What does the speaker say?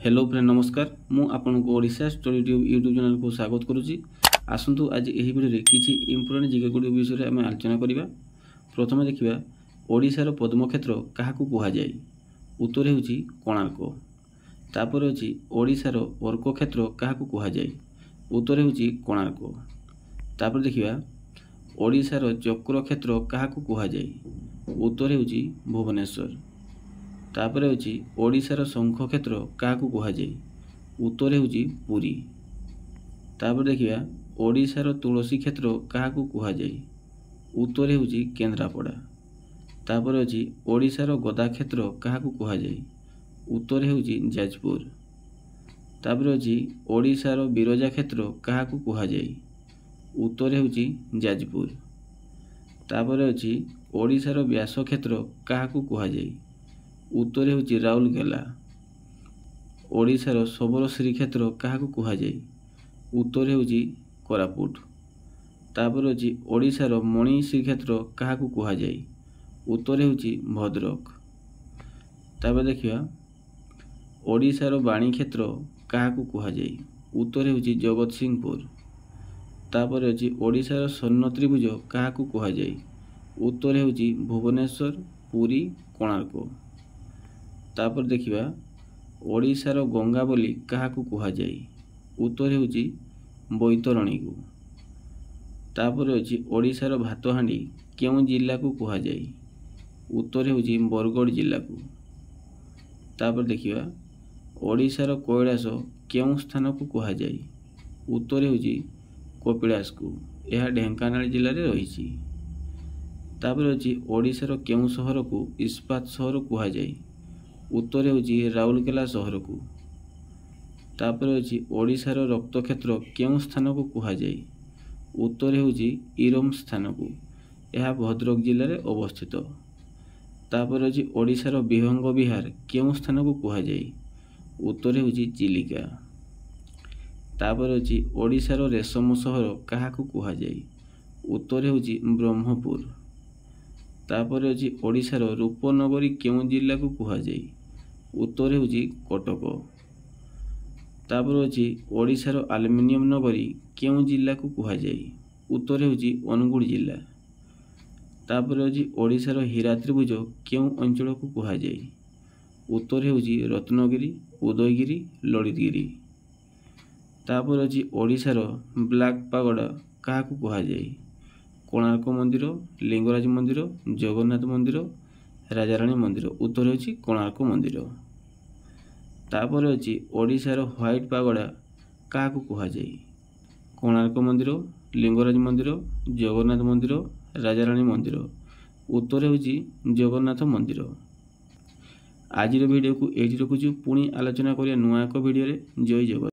Hello friend नमस्कार मु आपनको Odisha story tube YouTube channel को स्वागत करुच्ची। आसतु आज यही वीडियो किसी इंपोर्टेंट जगह गुड़ी विषय आम आलोचना करवा। प्रथम देखा ओडिशार पद्मक्षेत्र क्या कहुए उत्तर होची कोणार्क। तापर अच्छी ओडिशार अर्क क्षेत्र क्या कहुए उत्तर होची कोणार्क। तापर देखा ओडिशार चक्र क्षेत्र क्या कहुए उत्तर होची भुवनेश्वर। तापर होची ओडिशार शंख क्षेत्र क्या कहुए उत्तर होची पुरी। तापर देखिया ओडिशार तुलसी क्षेत्र क्या कहुए उत्तर होची केन्द्रापड़ा। तापर अच्छी ओडिशार गदा क्षेत्र क्या कहुए उत्तर होची जाजपुर। तापर अच्छी ओडिशार बिरजा क्षेत्र क्या कहुए उत्तर होची जाजपुर। तापर अच्छी ओडिशार व्यास क्षेत्र क्या कहुए उत्तर होची राउरकेला। ओडिशार सबरश्री क्षेत्र क्या कहुए उत्तर होची कोरापुट। तापर अच्छी ओडिशार मणिश्री क्षेत्र क्या कहुए उत्तर होची भद्रक। तापर देखिया ओडिशार बाणी क्षेत्र क्या कहुए उत्तर होची जगतसिंहपुर। तापर अच्छी ओडिशार स्वर्ण त्रिभुज क्या कहुए उत्तर होची भुवनेश्वर पुरी कोणार्क। तापर देखिबा ओडिशार गंगा बोली क्या कहुए उत्तर होची बैतरणी को। तापर अच्छी ओडिशार भातहांडी केउं जिला को कहुए उत्तर होची बरगढ़ जिला को। तापर देखिबा ओडिशार कैलाश केउं स्थान को कहुए उत्तर होची कपिलास को। यह ढेंकानाल जिले में रही। तापर अच्छी ओडिशार केउं सहर को इस्पात सहर कहुए उत्तर होची राउरकेला सहर को। तापर अच्छी ओडिशार रक्त क्षेत्र केउं स्थान को कहुए उत्तर होची इरम स्थान को। यह भद्रक जिले में अवस्थित। तापर अच्छी ओडिशार विहंग विहार केउं स्थान को कहुए उत्तर होची चिलिका। तापर अच्छी ओडिशार रेशम सहर क्या कहुए उत्तर होची ब्रह्मपुर। तापर अच्छी ओडिशार रूपनगरी केउं जिला को कहुए उत्तर होची कटक। तापर अच्छी ओडिशार आलुमिनियम नगरी केउं जिला को कहुए उत्तर होची अनुगुड़ जिला। तापर अच्छी ओडिशार हीरा त्रिभुज केउं अंचल को कहुए उत्तर होची रत्नगिरी उदयगिरी ललितगिरी। तापर अच्छी ओडिशार ब्लैक पागोडा क्या कहुए कोणार्क मंदिर लिंगराज मंदिर जगन्नाथ मंदिर राजाराणी मंदिर उत्तर होची कोणार्क मंदिर। तापर अच्छी ओडिशार व्हाइट पागोडा क्या कहुए कोणार्क मंदिर लिंगराज मंदिर जगन्नाथ मंदिर राजाराणी मंदिर उत्तर होची जगन्नाथ मंदिर। आज वीडियो को ये रखुचु पुणी आलोचना करिया नुआ एक वीडियो रे। जय जगन्नाथ।